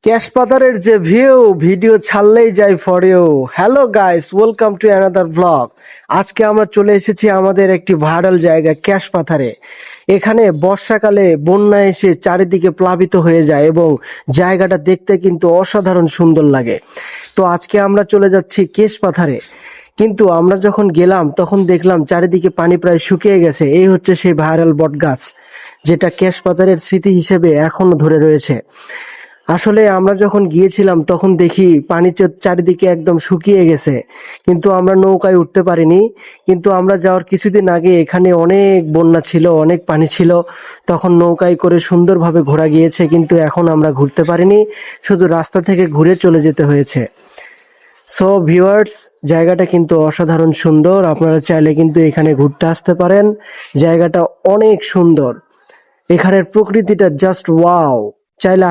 ক্যাশপাতারের যে ভিডিও ছাড়লেই যায় for you. Hello guys, welcome to another blog. আজকে আমরা চলে এসেছি আমাদের একটি ভাইরাল জায়গা ক্যাশপাথারে। এখানে বর্ষাকালে বন্যা এসে চারিদিকে প্লাবিত হয়ে যায় এবং জায়গাটা দেখতে কিন্তু অসাধারণ সুন্দর লাগে। তো আজকে আমরা চলে যাচ্ছি ক্যাশপাথারে, কিন্তু আমরা যখন গেলাম তখন দেখলাম চারিদিকে পানি প্রায় শুকিয়ে গেছে। এই হচ্ছে সেই ভাইরাল বট গাছ, যেটা ক্যাশপাথারের স্মৃতি হিসেবে এখনো ধরে রয়েছে। আসলে আমরা যখন গিয়েছিলাম তখন দেখি পানি চারিদিকে একদম শুকিয়ে গেছে, কিন্তু আমরা নৌকায় উঠতে পারিনি। কিন্তু আমরা যাওয়ার কিছুদিন আগে এখানে অনেক বন্যা ছিল, অনেক পানি ছিল, তখন নৌকায় করে সুন্দরভাবে ঘোরা গিয়েছে, কিন্তু এখন আমরা ঘুরতে পারিনি, শুধু রাস্তা থেকে ঘুরে চলে যেতে হয়েছে। সো ভিউয়ার্স, জায়গাটা কিন্তু অসাধারণ সুন্দর, আপনারা চাইলে কিন্তু এখানে ঘুরতে আসতে পারেন। জায়গাটা অনেক সুন্দর, এখানের প্রকৃতিটা জাস্ট ওয়াও, চাইলে